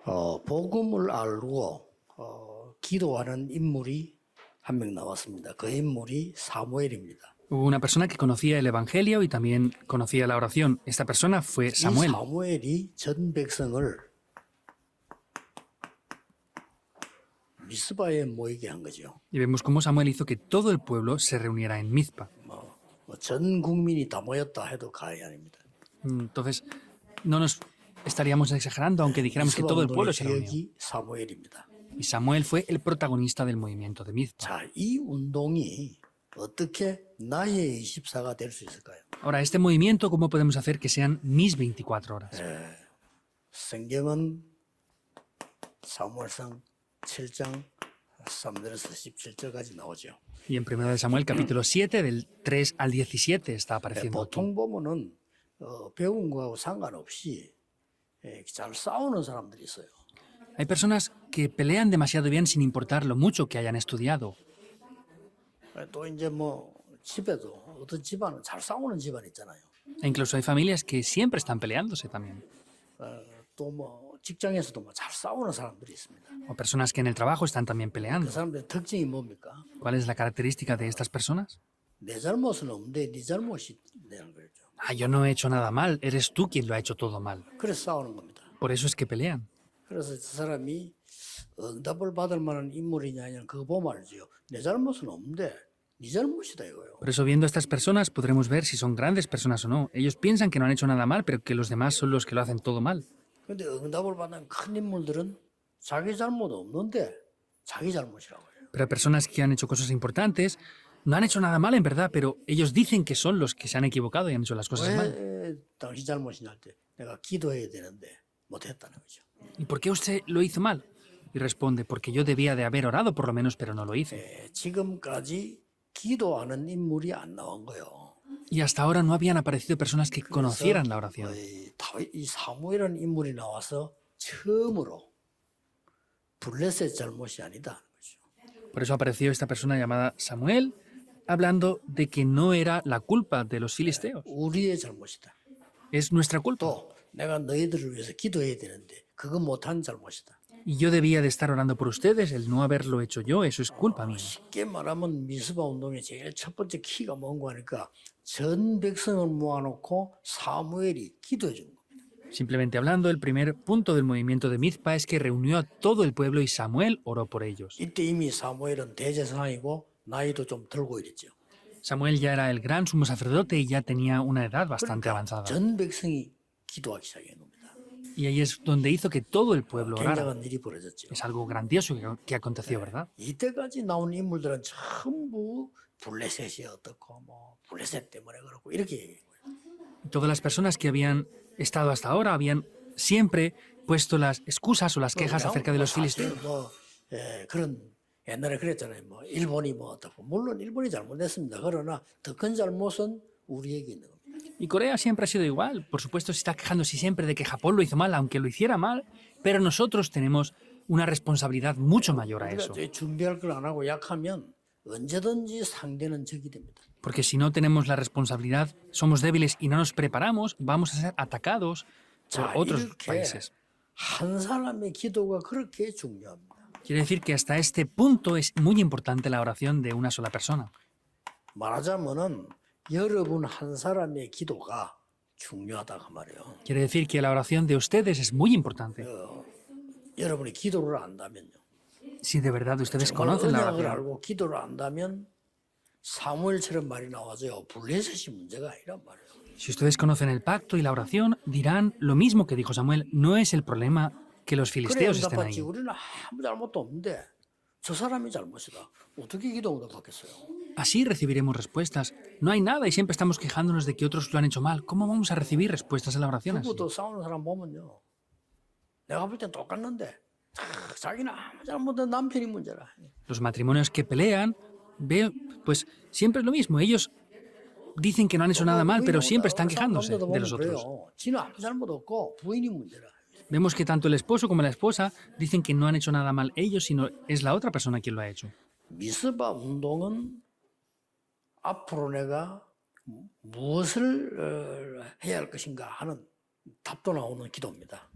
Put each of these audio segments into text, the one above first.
복음을 알고 기도하는 인물이 한 명 나왔습니다. 그 인물이 사무엘입니다. Hubo una persona que conocía el Evangelio y también conocía la oración. Esta persona fue 이 Samuel. 사무엘이 전 백성을 미스바에 모이게 한 거죠. Y vemos cómo Samuel hizo que todo el pueblo se reuniera en Mizpa. 전 국민이 다 모였다 해도 과언이 아닙니다. Entonces, no nos estaríamos exagerando aunque dijéramos que 미스바 todo el 운동의 pueblo se reunió. 주역이 사무엘입니다. Y Samuel fue el protagonista del movimiento de Mizpa. 자, 이 운동이 어떻게 나의 24가 될 수 있을까요? Ahora, este movimiento, ¿cómo podemos hacer que sean mis 24 horas? 성경은 사무엘상 7장 3절에서 17절까지 나오죠. Y en 1 Samuel capítulo 7, del 3 al 17, está apareciendo aquí. 보통 보면은 배운 거하고 상관없이 잘 싸우는 사람들이 있어요. Hay personas que pelean demasiado bien sin importar lo mucho que hayan estudiado. 또 이제 뭐 집에도 어떤 집안은 잘 싸우는 집안 있잖아요. E incluso hay familias que siempre están peleándose también. 또 뭐 직장에서도 뭐 잘 싸우는 사람들이 있습니다. O personas que en el trabajo están también 그 peleando. 사람들의 특징이 뭡니까? ¿Cuál es la característica de estas personas? 내 잘못은 없는데 네 잘못이 되는 거죠. Ah, yo no he hecho nada mal, eres tú quien lo ha hecho todo mal. 그래서 싸우는 겁니다. Por eso es que pelean. 그래서 저 사람이 응답을 받을 만한 인물이냐 아니냐 그거 보면 알지요. 내 잘못은 없는데 네 잘못이다 이거요. Por eso, viendo a estas personas, podremos ver si son grandes personas o no. Ellos piensan que no han hecho nada mal, pero que los demás son los que lo hacen todo mal. 근데 응답을 받는 큰 인물들은 자기 잘못 없는데 자기 잘못이라고 해요. Pero hay personas que han hecho cosas importantes, no han hecho nada mal en verdad, pero ellos dicen que son los que se han equivocado y han hecho las cosas mal. 왜 당신 잘못이냐 할 때 내가 기도해야 되는데 못했다는 거죠. ¿Y por qué usted lo hizo mal? Y responde, porque yo debía de haber orado por lo menos, pero no lo hice. 지금까지 기도하는 인물이 안 나온 거예요. Y hasta ahora no habían aparecido personas que conocieran la oración. 이 사무엘이라는 인물이 나와서 처음으로 블레셋 잘못이 아니다. Por eso apareció esta persona llamada Samuel, hablando de que no era la culpa de los filisteos. 우리의 잘못이다. Es nuestra culpa. 또 내가 너희들을 위해서 기도해야 되는데 그거 못한 잘못이다. Y yo debía de estar orando por ustedes, el no haberlo hecho yo, eso es culpa mía. 쉽게 말하면 미스바 운동의 제일 첫 번째 키가 뭔가 하니까 전 백성을 모아놓고 사무엘이 기도해 준 겁니다. Simplemente hablando, el primer punto del movimiento de Mizpa es que reunió a todo el pueblo y Samuel oró por ellos. 이때 이미 사무엘은 대제사장이고 나이도 좀 들고 이랬죠. Samuel ya era el gran sumo sacerdote y ya tenía una edad bastante avanzada. 전 백성이 기도하기 시작한 겁니다. Y ahí es donde hizo que todo el pueblo orara. 굉장한 일이 벌어졌죠. Es algo grandioso que aconteció, ¿verdad? 이때까지 나온 인물들은 전부 블레셋이 어떻고 뭐 블레셋 때문에 그렇고 이렇게 얘기해요. Todas las personas que habían estado hasta ahora habían siempre puesto las excusas o las quejas acerca de los filisteos. 뭐 그런 옛날에 그랬잖아요. 뭐 일본이 뭐 어떻고 물론 일본이 잘못했습니다. 그러나 더 큰 잘못은 우리에게 있는 겁니다. Y Corea siempre ha sido igual. Por supuesto, se está quejándose siempre de que Japón lo hizo mal, aunque lo hiciera mal, pero nosotros tenemos una responsabilidad mucho mayor a eso. 우리가 준비할 걸 안 하고 약하면 언제든지 상대는 적이 됩니다. Porque si no tenemos la responsabilidad, somos débiles y no nos preparamos, vamos a ser atacados por 자, otros 이렇게 países. 한 사람의 기도가 그렇게 중요합니다. Quiere decir que hasta este punto es muy importante la oración de una sola persona. 말하자면은 여러분 한 사람의 기도가 중요하다 그 말이에요. Quiere decir que la oración de ustedes es muy importante. 여러분이 기도를 안다면요. Si de verdad ustedes 정말 conocen la 언약을 oración, 알고 기도를 안다면 사무엘처럼 말이 나와서요. 블레셋이 문제가 아니란 말이에요. si ustedes conocen el pacto y la oración, dirán lo mismo que dijo Samuel, no es el problema que los 그래 filisteos estén 응답받지 ahí. 우리는 아무 잘못도 없는데 저 사람이 잘못이다. 어떻게 기도 응답받겠어요? Así recibiremos respuestas. No hay nada y siempre estamos quejándonos de que otros lo han hecho mal. ¿Cómo vamos a recibir respuestas a la oración así? 누구도 싸우는 사람 보면요. 내가 볼 땐 똑같는데 자기는 아무 잘못된 남편이 문제라. Los matrimonios que pelean, veo, pues siempre es lo mismo. Ellos dicen que no han hecho nada mal, pero siempre están quejándose de los otros. 지는 아무 잘못 없고 부인이 문제라. Vemos que tanto el esposo como la esposa dicen que no han hecho nada mal ellos, sino es la otra persona quien lo ha hecho. 미스바 운동은 앞으로 내가 무엇을 해야 할 것인가 하는 답도 나오는 기도입니다.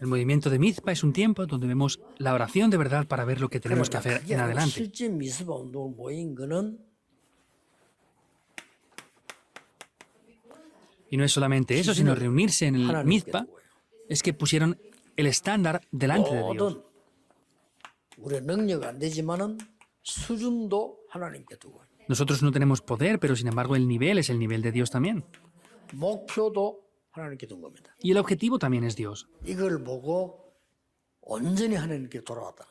El movimiento de Mizpa es un tiempo donde vemos la oración de verdad para ver lo que tenemos que hacer 그게 en 아니고 adelante. 실제 미스바 운동을 모인 거는 Y no es solamente eso, sino reunirse en el 하나님께 Mizpa, 두고요. es que pusieron el estándar delante de Dios. 모든 우리의 능력 안 되지만은 수준도 하나님께 두고 Nosotros no tenemos poder, pero sin embargo el nivel es el nivel de Dios también. 목표도 하나님께 둔 겁니다. Y el objetivo también es Dios. 이걸 보고 온전히 하나님께 돌아왔다.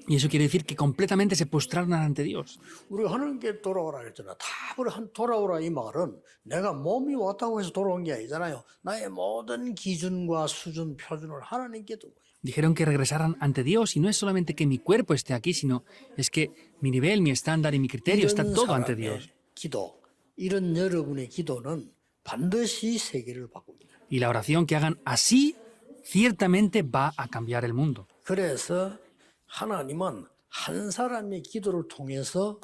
Y eso quiere decir que completamente se postraron ante Dios. 우리가 하나님께 돌아오라 그랬잖아. 답을 돌아오라 이 말은 내가 몸이 왔다고 해서 돌아온 게 아니잖아요. 나의 모든 기준과 수준, 표준을 하나님께 두고 Dijeron que regresaran ante Dios y no es solamente que mi cuerpo esté aquí, sino es que mi nivel, mi estándar y mi criterio está 이런 todo ante 사람의 Dios. 기도, 이런 여러분의 기도는 반드시 세계를 바꿉니다. Y la oración que hagan así ciertamente va a cambiar el mundo. 그래서 하나님은 한 사람의 기도를 통해서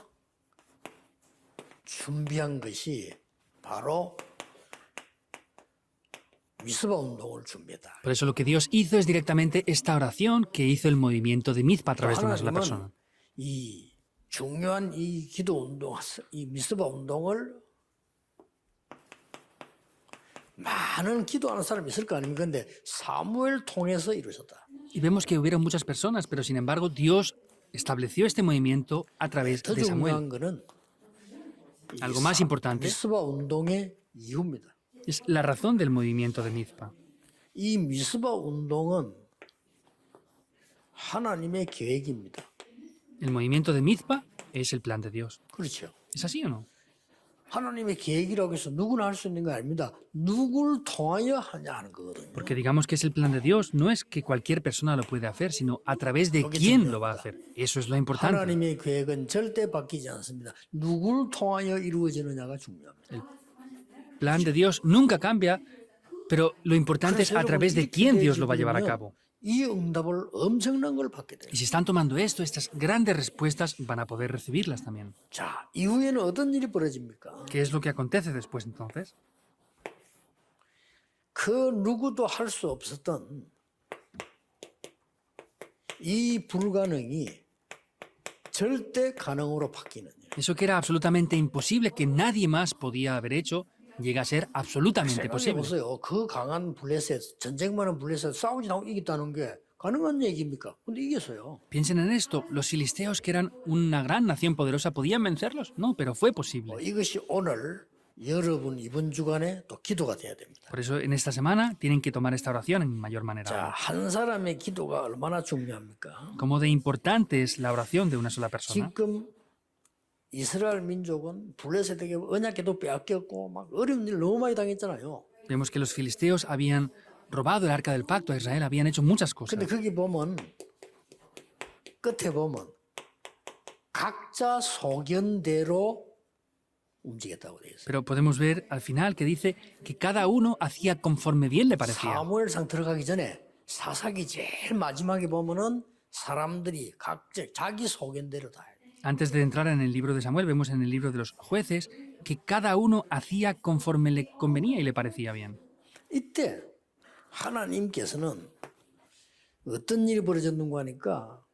준비한 것이 바로 미스바 운동을 준비했다. Por eso lo que Dios hizo es directamente esta oración que hizo el movimiento de Mizpa a través de una sola 하나님은 persona. 이 중요한 이 기도 운동, 이 미스바 운동을 많은 기도하는 사람이 있을 거 아닙니까? 근데 사무엘 통해서 이루셨다. Y vemos que hubieron muchas personas, pero sin embargo Dios estableció este movimiento a través 더 de Samuel. 중요한 거는 이 Algo más importante 미스바 운동의 이유입니다. es la razón del movimiento de Mizpa. 이 미스바 운동은 하나님의 계획입니다. El movimiento de Mizpa es el plan de Dios. 그렇죠. ¿Es así o no? 하나님의 계획이라고 해서 누구나 할 수 있는 거 아닙니다. 누굴 통하여 하냐 하는 거거든요. Porque digamos que es el plan de Dios, no es que cualquier persona lo puede hacer, sino a través de quién lo va a hacer. Eso es lo importante. 하나님의 계획은 절대 바뀌지 않습니다. 누굴 통하여 이루어지느냐가 중요합니다. El plan de Dios nunca cambia, pero lo importante es a través de quién Dios lo va a llevar a cabo. 이 응답을 엄청난 걸 받게 돼요. Y si están tomando esto, estas grandes respuestas van a poder recibirlas también. 자, 이후에는 어떤 일이 벌어집니까? ¿Qué es lo que acontece después entonces? 그 누구도 할 수 없었던 이 불가능이 절대 가능으로 바뀌는 일. Eso que era absolutamente imposible, que nadie más podía haber hecho, llega a ser absolutamente 생각해 posible. 보세요. 그 강한 블레셋, 전쟁 많은 블레셋 싸우지 않고 이겼다는 게 가능한 얘기입니까? 근데 이겼어요. Piensen en esto, los filisteos que eran una gran nación poderosa, ¿podían vencerlos? No, pero fue posible. 이것이 오늘 여러분 이번 주간에 또 기도가 돼야 됩니다. Por eso en esta semana tienen que tomar esta oración en mayor manera. 자, 한 사람의 기도가 얼마나 중요합니까? Cómo de importante es la oración de una sola persona. 지금 이스라엘 민족은 블레셋에게 언약궤도 빼앗겼고 막 어려운 일 너무 많이 당했잖아요. Vemos que los filisteos habían robado el arca del pacto a Israel, habían hecho muchas 근데 cosas. 거기 보면 끝에 보면 각자 소견대로 움직였다고 돼 있어요. Pero podemos ver al final que dice que cada uno hacía conforme bien le parecía. 사무엘상 들어가기 전에 사사기 제일 마지막에 보면은 사람들이 각자 자기 소견대로 다 해요. Antes de entrar en el libro de Samuel, vemos en el libro de los jueces que cada uno hacía conforme le convenía y le parecía bien. 이때 하나님께서는 어떤 일이 벌어졌는가 하니까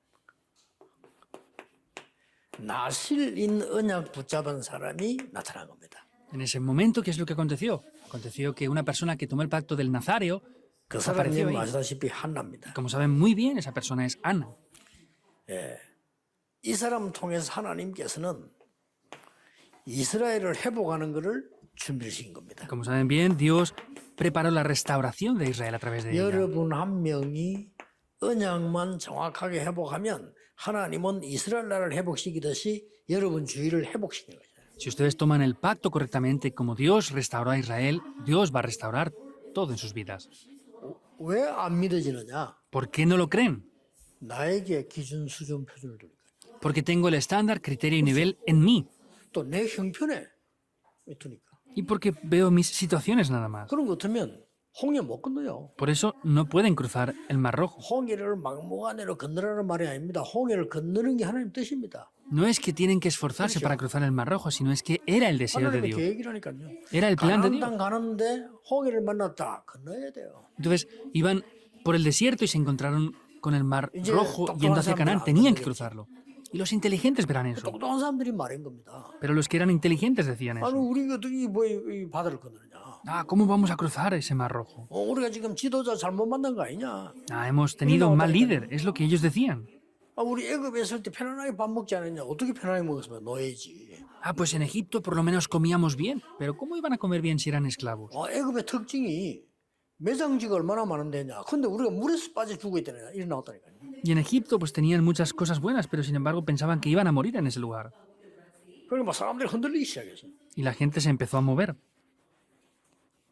나실인 언약 붙잡은 사람이 나타난 겁니다. En ese momento, ¿qué es lo que aconteció? Aconteció que una persona que tomó el pacto del Nazareo 그 사람이 apareció ahí. 아시다시피 한나입니다. Como saben muy bien, esa persona es Ana. 이 사람 통해서 하나님께서는 이스라엘을 회복하는 것을 준비를 시킨 겁니다. Como saben bien, Dios preparó la restauración de Israel a través de ella. 여러분 한 명이 언약만 정확하게 회복하면 하나님은 이스라엘 나라를 회복시키듯이 여러분 주위를 회복시키는 거죠. Si ustedes toman el pacto correctamente, como Dios restauró a Israel, Dios va a restaurar todo en sus vidas. 왜 안 믿어지느냐? ¿Por qué no lo creen? 나에게 기준, 수준, 표준을 두니까. Porque tengo el estándar, criterio y nivel en mí. 또 내 형편에 두니까. Y porque veo mis situaciones nada más. 그런 것 같으면 홍해 못 건너요. Por eso no pueden cruzar el Mar Rojo. 홍해를 막무가내로 건너라는 말이 아닙니다. 홍해를 건너는 게 하나님 뜻입니다. No es que tienen que esforzarse para cruzar el Mar Rojo, sino es que era el deseo de 하나님의 Dios. 계획이라니까요. Era el plan de 가나안 Dios. 땅 가는데 홍해를 만났다. 건너야 돼요. Entonces iban por el desierto y se encontraron con el mar 이제 rojo 똑똑한 yendo hacia 사람들은 Canaán. 안 Tenían que 건드리겠지. cruzarlo. Y los inteligentes verán eso. 똑똑한 사람들이 말인 겁니다. Pero los que eran inteligentes decían 아니 eso. 우리가 어떻게 이 바다를 건너느냐? ¿Cómo vamos a cruzar ese mar rojo? 우리가 지금 지도자 잘못 만난 거 아니냐? Hemos tenido un mal líder, es lo que ellos decían. 우리 애굽에 있을 때 편안하게 밥 먹지 않았냐? 어떻게 편안하게 먹었으면 노예지. Pues en Egipto por lo menos comíamos bien. Pero ¿cómo iban a comer bien si eran esclavos? 애굽의 특징이 매장지가 얼마나 많은데냐? 근데 우리가 물에서 빠져 죽어 있다냐? 이래 나왔다니까요. Y en Egipto pues tenían muchas cosas buenas, pero sin embargo pensaban que iban a morir en ese lugar. 그러니까 막 사람들이 흔들리기 시작했어. Y la gente se empezó a mover.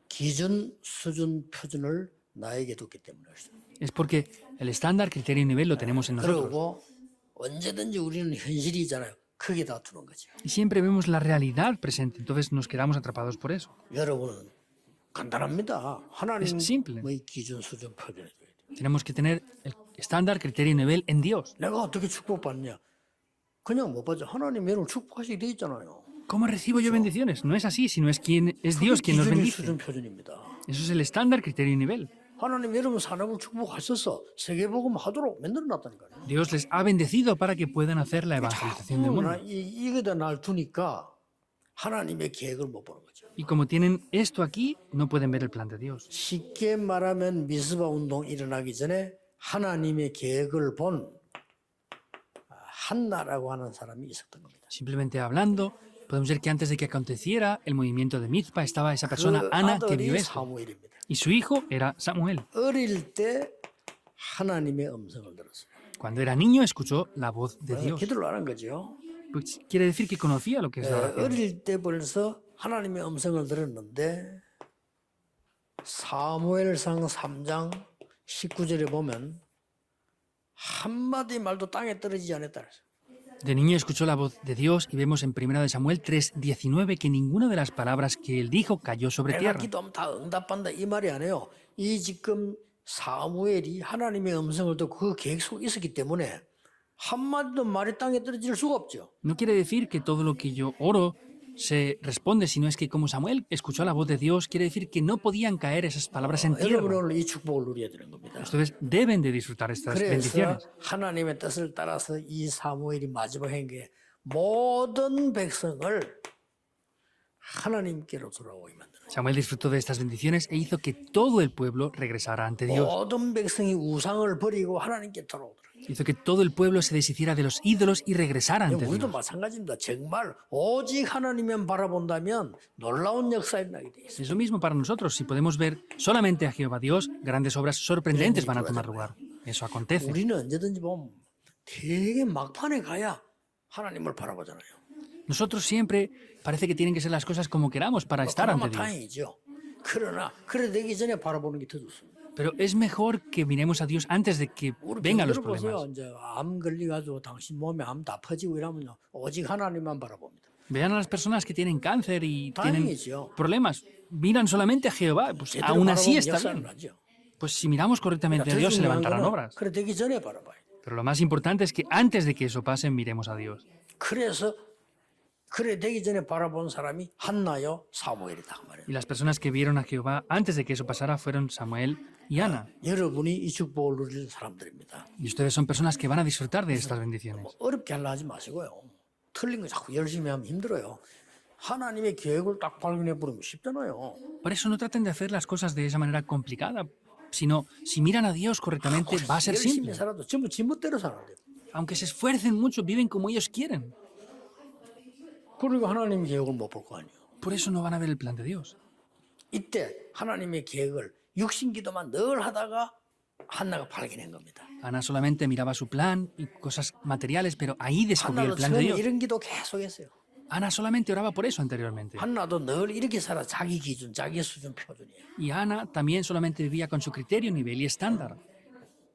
기준, 수준, 표준을 나에게 뒀기 때문에 그렇죠. Es porque el estándar, criterio y nivel lo tenemos en nosotros. 그리고 언제든지 우리는 현실이잖아요. 크게 다투는 거죠. Y siempre vemos la realidad presente, entonces nos quedamos atrapados por eso. 여러분은 간단합니다. Es simple. 하나님의 기준, 수준, 표준에 둬야 돼요. Tenemos que tener el estándar, criterio y nivel en Dios. 내가 어떻게 축복받냐? 그냥 못 받죠. 하나님 여러분 축복하시게 돼 있잖아요. ¿Cómo recibo yo bendiciones? No es así, sino es Dios quien nos 기준이 bendice. 수준, 표준입니다. Eso es el estándar, criterio y nivel. 하나님 여러분 사람을 축복하셔서 세계복음 하도록 만들어놨다니까요. Dios les ha bendecido para que puedan hacer la evangelización del mundo. 이거다 날 두니까 하나님의 계획을 못 보는 거죠. Y como tienen esto aquí, no pueden ver el plan de Dios. 쉽게 말하면 미스바 운동 일어나기 전에 하나님의 계획을 본 한나라고 하는 사람이 있었던 겁니다. Simplemente hablando, podemos ver que antes de que aconteciera el movimiento de Mizpa estaba esa persona, 그 Ana, que 아들이 vio esto. 사무엘입니다. Y su hijo era Samuel. 어릴 때 하나님의 음성을 들었어요. Cuando era niño escuchó la voz de Dios. 기도를 안 한 거죠. Pues quiere decir que conocía lo que es la oración. 어릴 때 벌써 하나님의 음성을 들었는데 사무엘상 3장 19절에 보면 한마디 말도 땅에 떨어지지 않았다 그랬어요. De niño escuchó la voz de Dios y vemos en 1 de Samuel 3:19 que ninguna de las palabras que él dijo cayó sobre 내가 tierra. 기도하면 다 응답한다 이 말이 아니에요. 이 지금 사무엘이 하나님의 음성을 듣고 그 계획 속에 있었기 때문에 한마디도 말이 땅에 떨어질 수가 없죠. No quiere decir que todo lo que yo oro se responde, sino es que como Samuel escuchó la voz de Dios, quiere decir que no podían caer esas palabras en tierra. 여러분 오늘 이 축복을 누려야 되는 겁니다. Ustedes deben de disfrutar estas 그래서 bendiciones. 하나님의 뜻을 따라서 이 사무엘이 마지막 행에 모든 백성을 하나님께로 돌아오게 만드는 Samuel disfrutó de estas bendiciones e hizo que todo el pueblo regresara ante Dios. 모든 백성이 우상을 버리고 하나님께 돌아오더라. Hizo que todo el pueblo se deshiciera de los ídolos y regresara ante 우리도 Dios. 마찬가지입니다. 정말 오직 하나님만 바라본다면 놀라운 역사가 일어나게 돼 있어요. Es lo mismo para nosotros. Si podemos ver solamente a Jehová Dios, grandes obras sorprendentes van a tomar lugar. Eso acontece. 우리는 언제든지 보면 되게 막판에 가야 하나님을 바라보잖아요. Nosotros siempre parece que tienen que ser las cosas como queramos para estar ante 그나마 Dios. 다행이죠. 그러나 그래 되기 전에 바라보는 게 더 좋습니다. Pero es mejor que miremos a Dios antes de que 우리 vengan los 병들어 보세요. problemas. 이제 암 걸려가지고 당신 몸에 암 다 퍼지고 이러면요. 오직 하나님만 바라봅니다. Vean a las personas que tienen cáncer y tienen 다행이죠. problemas. Miran solamente a Jehová. Pues 제대로 aún así 바라보면 está 역사는 bien. 나죠. Pues si miramos correctamente a 더 Dios, se 중요한 levantarán 거는 obras. 그래 되기 전에 바라봐요. Pero lo más importante es que antes de que eso pase, miremos a Dios. 그래서 그래 되기 전에 바라본 사람이 한나요 사무엘이다 그 말이에요. Y las personas que vieron a Jehová antes de que eso pasara fueron Samuel y Ana. 여러분이 이 축복을 누릴 사람들입니다. Y ustedes son personas que van a disfrutar de estas bendiciones. 어렵게 하려 하지 마시고요. 틀린 거 자꾸 열심히 하면 힘들어요. 하나님의 계획을 딱 발견해 버리면 쉽잖아요. Por eso no traten de hacer las cosas de esa manera complicada, sino si miran a Dios correctamente va a ser 열심히 simple. 살아도 전부 지멋대로 사는데. Aunque se esfuercen mucho, viven como ellos quieren. 그리고 하나님 계획을 못 볼 거 아니에요. Por eso no van a ver el plan de Dios. 이때 하나님의 계획을 육신기도만 늘 하다가 한나가 발견한 겁니다. Ana solamente miraba su plan y cosas materiales, pero ahí descubrió el 한나도 plan de 처음에 Dios. 이런 기도 계속 했어요. Ana solamente oraba por eso anteriormente. 한나도 늘 이렇게 살아. 자기 기준, 자기 수준 표준이에요. Y Ana también solamente vivía con su criterio, nivel y estándar.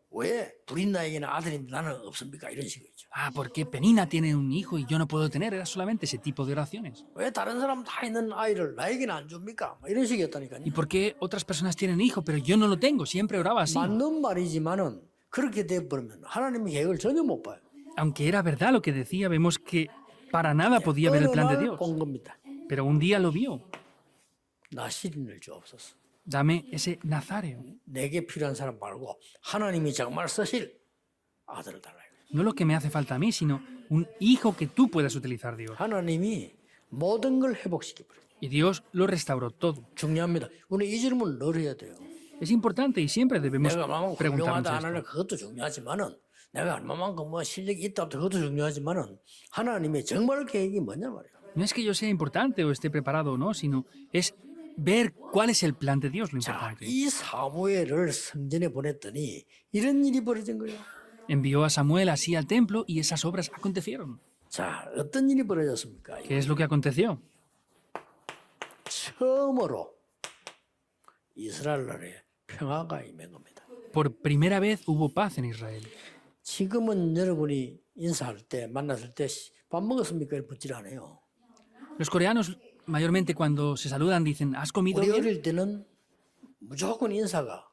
왜 불인 나에게는 아들인데 나는 없습니까? 이런 식이죠. ¿Por qué Penina tiene un hijo y yo no puedo tener? Era solamente ese tipo de oraciones. 왜 다른 사람 다 있는 아이를 나에게는 안 줍니까? 이런 식이었다니까요. ¿Y por qué otras personas tienen hijo, pero yo no lo tengo? Siempre oraba así. 맞는 말이지만은 그렇게 돼버리면 하나님의 계획을 전혀 못 봐요. Aunque era verdad lo que decía, vemos que para nada podía ver el 어느 plan de 날 Dios. 본 겁니다. Pero un día lo vio. 나 시린을 주옵소서. Dame ese nazáreo. 내게 필요한 사람 말고 하나님이 정말 쓰실 아들을 달라. No lo que me hace falta a mí, sino un hijo que tú puedas utilizar, Dios. 하나님이 모든 걸 회복시켜버려요. Y Dios lo restauró todo. 중요합니다. 우리 이 질문을 늘 해야 돼요. Es importante y siempre debemos 내가 얼마만큼 preguntarnos 훌륭하다 하는 esto. 그것도 중요하지만은 내가 얼마만큼 뭐 실력이 있다 그것도 중요하지만은 하나님의 정말 계획이 뭐냐 말이에요. No es que yo sea importante o esté preparado o no, sino es ver cuál es el plan de Dios lo 자, importante. 이 사무엘을 성전에 보냈더니 이런 일이 벌어진 거예요. Envió a Samuel así al templo y esas obras acontecieron. 자, 어떤 일이 벌어졌습니까? ¿Qué es lo que aconteció? 처음으로 이스라엘 나라에 평화가 임한 겁니다. Por primera vez hubo paz en Israel. 지금은 여러분이 인사할 때 만났을 때 밥 먹었습니까? 묻질 않아요. Los coreanos mayormente cuando se saludan dicen, ¿has comido 우리 bien? 어릴 때는 무조건 인사가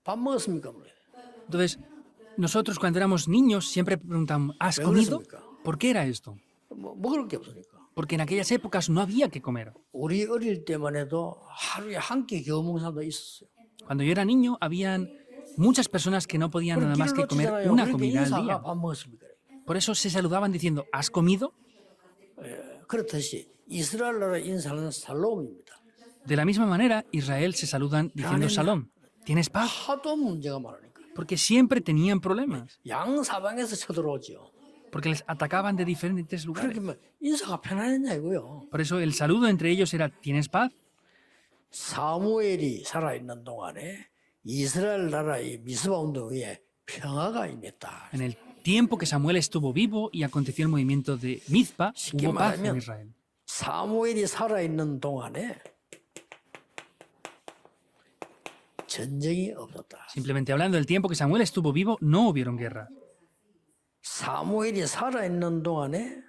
밥 먹었습니까? 물어요. Entonces, nosotros cuando éramos niños siempre preguntan, ¿has ¿Me comido? 그랬습니까? ¿Por qué era esto? 뭐 먹을 게 없으니까. Porque en aquellas épocas no había que comer. 우리 어릴 때만 해도 하루에 한 끼 겨우 먹는 사람도 있었어요. Cuando yo era niño, habían muchas personas que no podían nada más que comer 놓치잖아요. una 그러니까 comida al 인사가 día. 밥 먹었습니까? Por eso se saludaban diciendo, ¿has comido? 그렇듯이 이스라엘 나라 인사는 살롬입니다. De la misma manera, Israel se saludan diciendo Shalom. ¿Tienes paz? 하도 문제가 많으니까. Porque siempre tenían problemas. 양사방에서 쳐들어오죠. Porque les atacaban de diferentes lugares. 그렇게 뭐 인사가 편안했냐 이거요. Por eso el saludo entre ellos era, ¿tienes paz? 사무엘이 살아있는 동안에 이스라엘 나라의 미스바 운동에 평화가 임했다. En el tiempo que Samuel estuvo vivo y aconteció el movimiento de Mizpa, 쉽게 hubo paz en 말하면 Israel. 사무엘이 살아있는 동안에 전쟁이 없었다. Simplemente hablando del tiempo que Samuel estuvo vivo, no hubieron guerra. 사무엘이 살아있는 동안에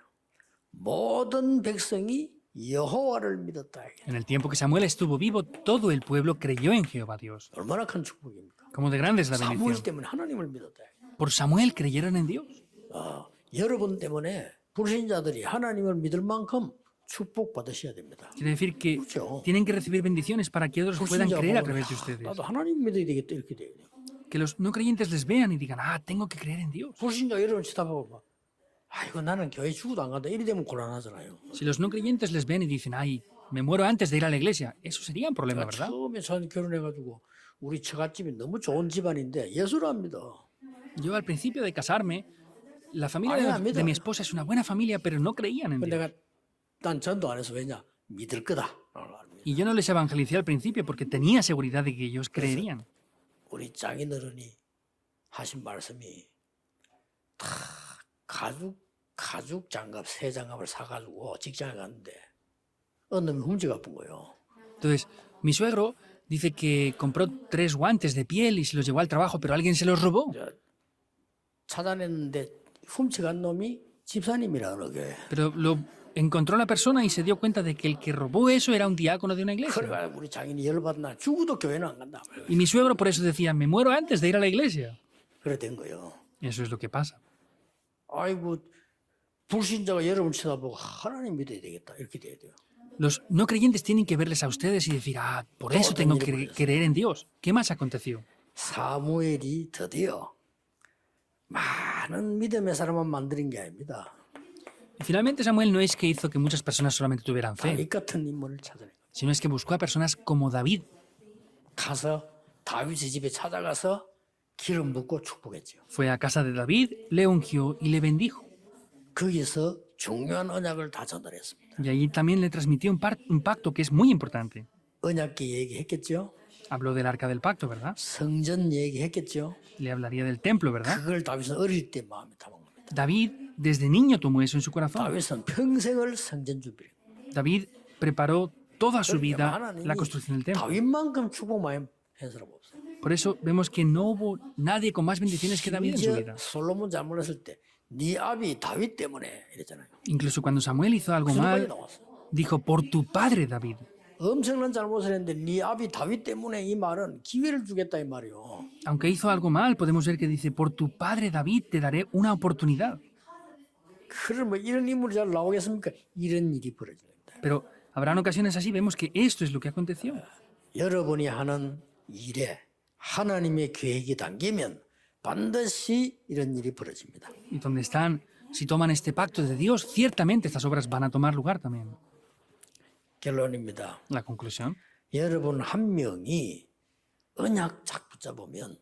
모든 백성이 여호와를 믿었다. En el tiempo que Samuel estuvo vivo, todo el pueblo creyó en Jehová Dios. 얼마나 큰 축복입니까? Como de grande es la 사무엘 bendición. 때문에 하나님을 믿었다. Por Samuel creyeron en Dios. 여러분 때문에 불신자들이 하나님을 믿을 만큼 축복 받으셔야 됩니다. Quiere decir que 그렇죠. tienen que recibir bendiciones para que otros puedan 불신자 creer a 보면 través de ustedes. 나도 하나님 믿어야 되겠다 이렇게 돼요. Que los no creyentes les vean y digan, ah, tengo que creer en Dios. 불신자 여러분 쳐다보고 막, 아이고 나는 교회 죽어도 안 간다 이래 되면 곤란하잖아요. Si los no creyentes les ven y dicen, ay, me muero antes de ir a la iglesia, eso sería un problema, ¿verdad? 처음에 전 결혼해가지고 우리 처갓집이 너무 좋은 집안인데 예수를 안 믿어. Yo al principio de casarme, la familia Ay, de mira. mi esposa es una buena familia, pero no creían en 근데 Dios. 내가 난 전도 안 해서 왜냐 믿을 거다. Y yo no les evangelicé al principio porque tenía seguridad de que ellos creerían. 우리 장인어른이 하신 말씀이 다 가죽 장갑 새 장갑을 사가지고 직장에 갔는데 어느 놈이 훔쳐가 본 거예요. Entonces, mi suegro dice que compró 3 guantes de piel y se los llevó al trabajo, pero alguien se los robó. 찾아냈는데 훔쳐간 놈이 집사님이라는 게. Pero lo encontró la persona y se dio cuenta de que el que robó eso era un diácono de una iglesia. 그래가 우리 장인이 열받나 죽어도 교회는 안 간다. Y mi suegro por eso decía, me muero antes de ir a la iglesia. 그래 된 거예요. Eso es lo que pasa. 아이고 불신자가 여러분 쳐다보고 하나님 믿어야 되겠다 이렇게 돼야 돼요. Los no creyentes tienen que verles a ustedes y decir, ah, por eso tengo que creer en Dios. ¿Qué más aconteció? 사무엘이 드디어 많은 믿음의 사람만 만드는 게 아닙니다. Y finalmente Samuel no es que hizo que muchas personas solamente tuvieran fe, 다윗 같은 인물을 찾아낸 거예요. sino es que buscó a personas como David. 가서 다윗의 집에 찾아가서 기름 붓고 축복했죠. Fue a casa de David, le ungió y le bendijo. 거기서 중요한 언약을 다 전달했습니다. Y allí también le transmitió un pacto que es muy importante. 언약계 얘기했겠죠. Habló del arca del pacto, ¿verdad? 성전 얘기했겠죠. Le hablaría del templo, ¿verdad? 그걸 다윗은 어릴 때 마음에 담은 겁니다. David desde niño tomó eso en su corazón. 다윗은 평생을 성전 준비를. David preparó toda su vida 하나님이 la construcción del templo. 다윗만큼 축복 많이 한 사람 없어요. Por eso vemos que no hubo nadie con más bendiciones que David en su vida. 솔로몬 잘못했을 때 네 아비 다윗 때문에 이랬잖아요. Incluso cuando Samuel hizo algo 그 소리까지 mal, 나왔어. dijo, por tu padre David. 엄청난 잘못을 했는데 네 아비 다윗 때문에 이 말은 기회를 주겠다 이 말이요. Aunque hizo algo mal, podemos ver que dice, por tu padre David te daré una oportunidad. 그럼 뭐 이런 인물이 잘 나오겠습니까? 이런 일이 벌어집니다. Pero habrán ocasiones así, vemos que esto es lo que aconteció. 여러분이 하는 일에 하나님의 계획이 담기면 반드시 이런 일이 벌어집니다. Y donde están, si toman este pacto de Dios, ciertamente estas obras van a tomar lugar también. 결론입니다. La conclusión. 여러분 한 명이 언약 잡 붙잡으면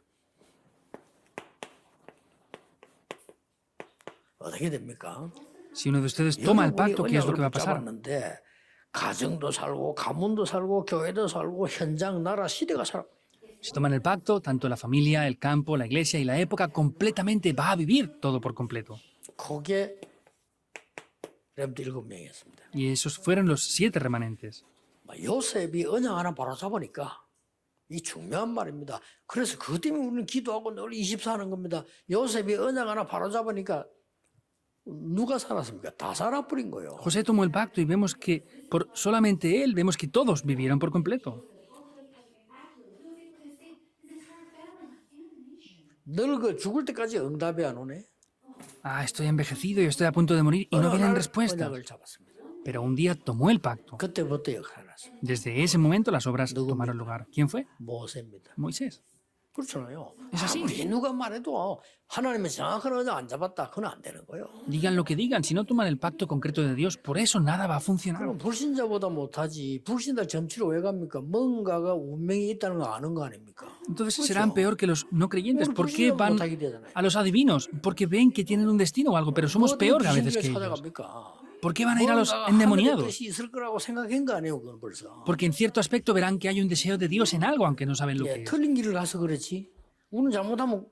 어떻게 됩니까? Si uno de ustedes toma el 여러분이 pacto, ¿qué es lo 언약을 que va a pasar? 붙잡았는데 가정도 살고 가문도 살고 교회도 살고 현장 나라 시대가 살고 Si toman el pacto, tanto la familia, el campo, la iglesia y la época completamente va a vivir todo por completo. 그게 렘드 7명이었습니다. Y esos fueron los 7 remanentes. 요셉이 언약 하나 바로잡으니까 이 중요한 말입니다. 그래서 그 때문에 우리는 기도하고 늘 24하는 겁니다. 요셉이 언약 하나 바로잡으니까 누가 살았습니까? 다 살아버린 거예요. José tomó el pacto y vemos que por solamente él, vemos que todos vivieron por completo. 늙어 죽을 때까지 응답이 안 오네. Ah, estoy envejecido y estoy a punto de morir y no vienen respuestas. 언약을 잡았습니다. Pero un día tomó el pacto. 그때부터 역사가 났습니다. Desde ese momento las obras tomaron lugar. ¿Quién fue? 모세입니다. Moisés. 그렇잖아요. Es así. 아무리 누가 말해도 하나님의 정확한 언약 안 잡았다. 그건 안 되는 거예요. Digan lo que digan, si no toman el pacto concreto de Dios, por eso nada va a funcionar. 그럼 불신자보다 못하지. 불신자 점치러 왜 갑니까? 뭔가가 운명이 있다는 거 아는 거 아닙니까? Entonces serán peor que los no creyentes. 오늘 ¿Por qué 불신자 van 못하게 되잖아요. a los adivinos? Porque ven que tienen un destino o algo, pero somos peor a veces que ellos. 찾아갑니까? ¿Por qué van a ir a los 뭔가가 endemoniados? 하늘의 뜻이 있을 거라고 생각한 거 아니에요, 그건 벌써. Porque en cierto aspecto verán que hay un deseo de Dios en algo, aunque no saben lo que 예, es. 틀린 길을 가서 그렇지. 우리는 잘못하면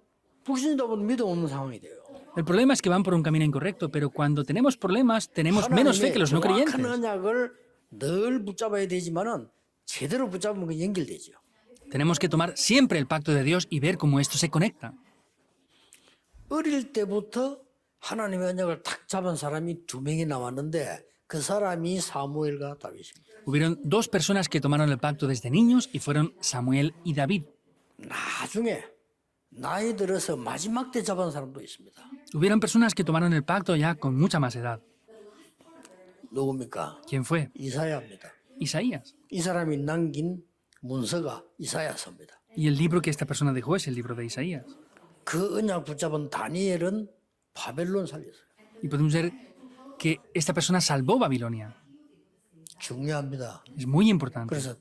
불신자보다 믿음 없는 상황이 돼요. El problema es que van por un camino incorrecto, pero cuando tenemos problemas, tenemos menos fe que los no 정확한 creyentes. 언약을 늘 붙잡아야 되지만은 제대로 붙잡으면 그 연결되죠. Tenemos que tomar siempre el pacto de Dios y ver cómo esto se conecta. 어릴 때부터 하나님의 언약을 탁 잡은 사람이 2명이 나왔는데 그 사람이 사무엘과 다윗입니다. Hubieron 2 personas que tomaron el pacto desde niños y fueron Samuel y David. 나중에 나이 들어서 마지막 때 잡은 사람도 있습니다. Hubieron personas que tomaron el pacto ya con mucha más edad. 누굽니까? ¿Quién fue? 이사야입니다. Isaías. 이 사람이 남긴 문서가 이사야서입니다. Y el libro que esta persona dejó es el libro de Isaías. 그 언약 붙잡은 다니엘은 바벨론 살렸어요. Y podemos ver que esta persona salvó Babilonia. 중요합니다. Es muy importante. 그래서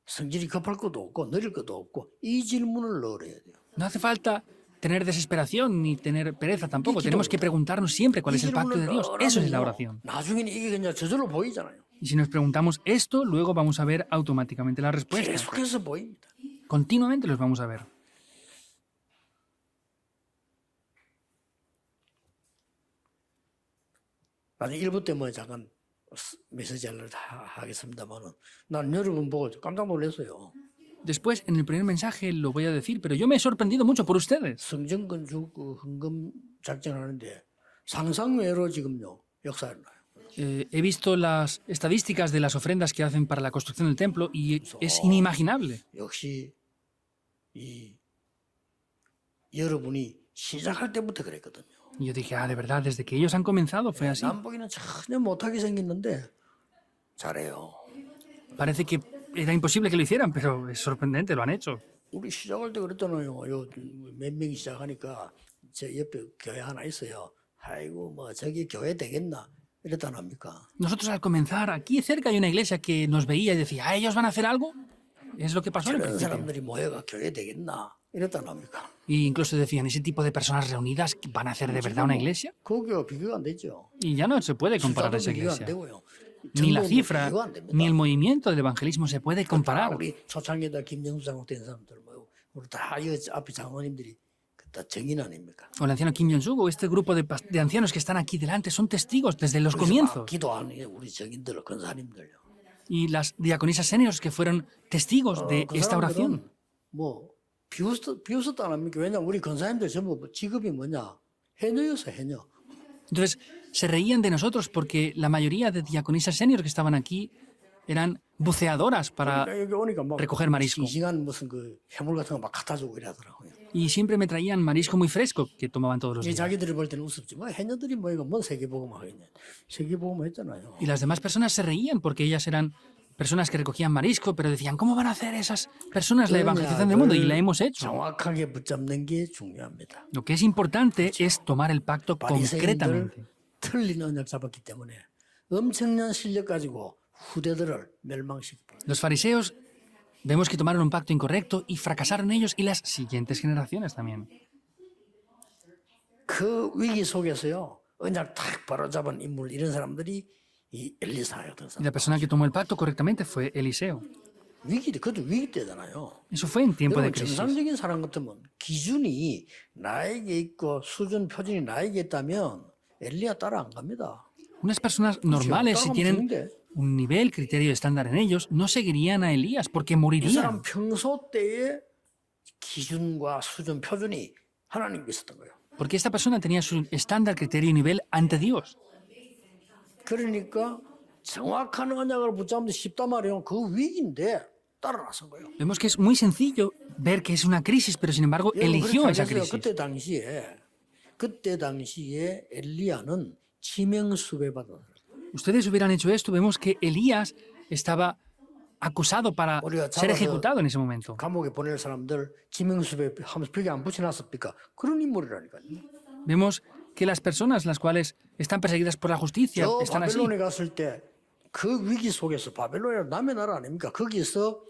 성질이 급할 것도 없고 느릴 것도 없고 이 질문을 넣어야 돼요. No hace falta tener desesperación ni tener pereza tampoco. Tenemos que preguntarnos siempre cuál 이 es el pacto de 질문을 Dios. Eso es la 넣으면요, oración. 나중에는 이게 그냥 저절로 보이잖아요. Y si nos preguntamos esto, luego vamos a ver automáticamente la respuesta. 계속해서 보입니다. Continuamente los vamos a ver. 나중에 1부 때 뭐 잠깐 메시지를 하겠습니다만은 난 여러분 보고 깜짝 놀랐어요. Después, en el primer mensaje lo voy a decir, pero yo me he sorprendido mucho por ustedes. 성전 건축 그 헌금 작정하는데 상상외로 지금요 역사를 나요. He visto las estadísticas de las ofrendas que hacen para la construcción del templo y es inimaginable. 역시 이 여러분이 시작할 때부터 그랬거든요. Y yo dije, de verdad, desde que ellos han comenzado fue así. 남보기는 전혀 못하게 생겼는데 잘해요. Parece que era imposible que lo hicieran, pero es sorprendente, lo han hecho. 우리 시작할 때 그랬잖아요. 요 몇 명이 시작하니까 제 옆에 교회 하나 있어요. 아이고 뭐 저기 교회 되겠나 이랬단 합니까? Nosotros al comenzar, aquí cerca hay una iglesia que nos veía y decía, ¿ellos van a hacer algo? Es lo que pasó en el 저런 principio. 사람들이 모여가 교회 되겠나 이랬단 합니까? Y incluso decían, ese tipo de personas reunidas van a hacer de verdad una iglesia. 그 교회가 비교가 안 되죠. Y ya no se puede comparar 숫자도 esa 비교가 안 iglesia. 되고요. Ni la 정보도 cifra, 비교가 안 됩니다. ni el movimiento del evangelismo se puede 다 comparar. 우리 초창기에다 김정수 장로 된 사람들 뭐 우리 다 이 앞에 장로님들이 다 정인 아닙니까? O el anciano Kim Jong-suk o este grupo de ancianos que están aquí delante son testigos desde los 그래서 막 comienzos. 기도하는 게 우리 정인들 권사님들요. Y las diaconisas seniors que fueron testigos de 그 esta 사람들은 oración. 뭐 비웃었다 안 합니까? 왜냐면 우리 권사님들 전부 직업이 뭐냐? 해녀였어 해녀. Entonces se reían de nosotros porque la mayoría de diaconisas seniors que estaban aquí eran buceadoras para 그러니까 여기 오니까 막 recoger marisco. 싱싱한 무슨 그 해물 같은 거 막 갖다 주고 이러더라고요. Y siempre me traían marisco muy fresco que tomaban todos los 이 días. 자기들이 볼 때는 우습지. 뭐 해녀들이 뭐 이거 뭔 세계복음 하겠냐. 세계복음 했잖아요. Y las demás personas se reían porque ellas eran personas que recogían marisco, pero decían, ¿cómo van a hacer esas personas la evangelización del mundo? Y la hemos hecho. 정확하게 붙잡는 게 중요합니다. Lo que es importante es tomar el pacto 바리새인들 concretamente. 틀린 언약 잡았기 때문에 엄청난 실력 가지고 후대들을 멸망시키고 Los fariseos vemos que tomaron un pacto incorrecto y fracasaron ellos y las siguientes generaciones también. 그 위기 속에서요 언약 탁 바로잡은 인물 이런 사람들이 이 엘리사였던 Y 사람. la persona que tomó el pacto correctamente fue Eliseo. 그것도 위기 때잖아요. Eso fue en tiempo de 여러분 crisis. 정상적인 사람 같으면 기준이 나에게 있고 수준 표준이 나에게 있다면 엘리야 따라 안 갑니다. Unas personas normales, si 따라가면 tienen 죽는데. un nivel, criterio estándar en ellos, no seguirían a Elías porque 이 사람 morirían. 평소 때의 기준과 수준 표준이 하나님께 있었던 거예요. Porque esta persona tenía su estándar, criterio y nivel ante Dios. 그러니까 정확한 언약을 붙잡는 쉽단 말이에요. 그 위기인데 따라 나선 거예요. Vemos que es muy sencillo ver que es una crisis, pero sin embargo 여러분 eligió 그렇게 esa 하겠어요. crisis. 그때 당시에 엘리야는 지명수배 받은 사람. Ustedes hubieran hecho esto, vemos que Elías estaba acusado para 우리가 ser 잡아서 ejecutado en ese momento. 감옥에 보낼 사람들 지명수배 하면서 벽에 안 붙여놨습니까? 그런 인물이라니까요. Vemos que las personas las cuales están perseguidas por la justicia 저 están así. 바벨론에 갔을 때 그 위기 속에서 바벨론이 남의 나라 아닙니까? 거기서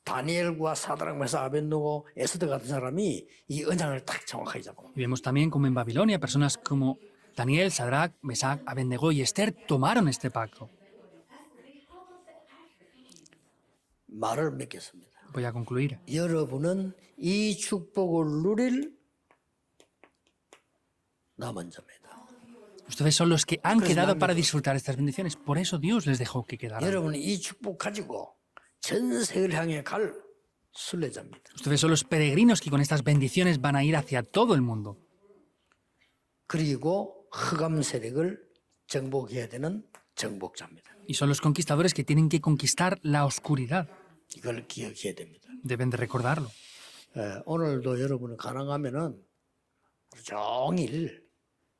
다니엘과 사드락 메사 아벤노고 에스더 같은 사람이 이 언약을 딱 정확하게 잡고 Y vemos también como en Babilonia personas como Daniel, Sadrach, Mesach, Abednego y Esther tomaron este pacto. 말을 맺겠습니다. Voy a concluir. 여러분은 이 축복을 누릴 남은 자입니다. Ustedes son los que han quedado para disfrutar estas bendiciones. Por eso Dios les dejó que quedaran. 여러분은 이 축복 가지고 전 세계를 향해 갈 순례자입니다. Ustedes son los peregrinos que con estas bendiciones van a ir hacia todo el mundo. 그리고 흑암 세력을 정복해야 되는 정복자입니다. Y son los conquistadores que tienen que conquistar la oscuridad. 이걸 기억해야 됩니다. Deben de recordarlo. 오늘도 여러분은 가능하면은 하루 종일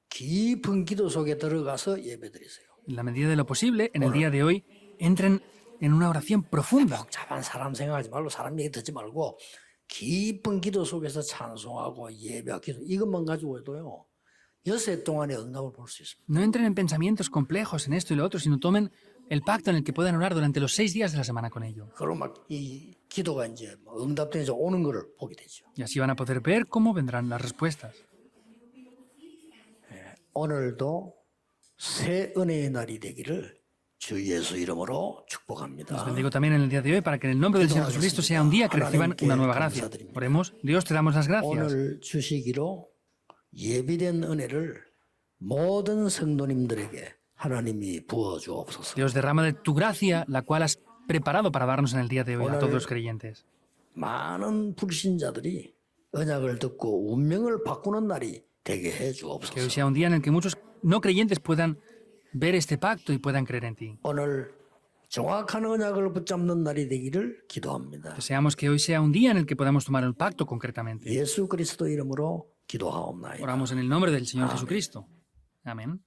깊은 기도 속에 들어가서 예배드리세요. En la medida de lo posible, en el día de hoy, entren en una oración profunda. 복잡한 사람 생각하지 말고 사람 얘기 듣지 말고 깊은 기도 속에서 찬송하고 예배하고 기도 이것만 가지고 해도요. 6해 동안의 응답을 볼 수 있습니다. No entren en pensamientos complejos en esto y lo otro, sino tomen el pacto en el que puedan orar durante los 6 días de la semana con ello. 그럼 막 이 기도가 이제 응답되면서 오는 거를 보게 되죠. Y así van a poder ver cómo vendrán las respuestas. 오늘도 새 은혜의 날이 되기를 주 예수 이름으로 Les 축복합니다. bendigo también en el día de hoy para que en el nombre del Señor Jesucristo sea un día que reciban una nueva gracia. Oremos, Dios, te damos las gracias. 오늘 주시기로 예비된 은혜를 모든 성도님들에게 하나님이 부어 주옵소서. Dios, derrama de tu gracia, la cual has preparado para darnos en el día de hoy a todos los creyentes. 많은 불신자들이 언약을 듣고 운명을 바꾸는 날이 되게 해 Que hoy 주옵소서. sea un día en el que muchos no creyentes puedan ver este pacto y puedan creer en ti. 오늘 정확한 언약을 붙잡는 날이 되기를 기도합니다. Deseamos que hoy sea un día en el que podamos tomar el pacto concretamente. 예수 그리스도 이름으로 기도하옵나이다. Oramos en el nombre del Señor Jesucristo. Amén.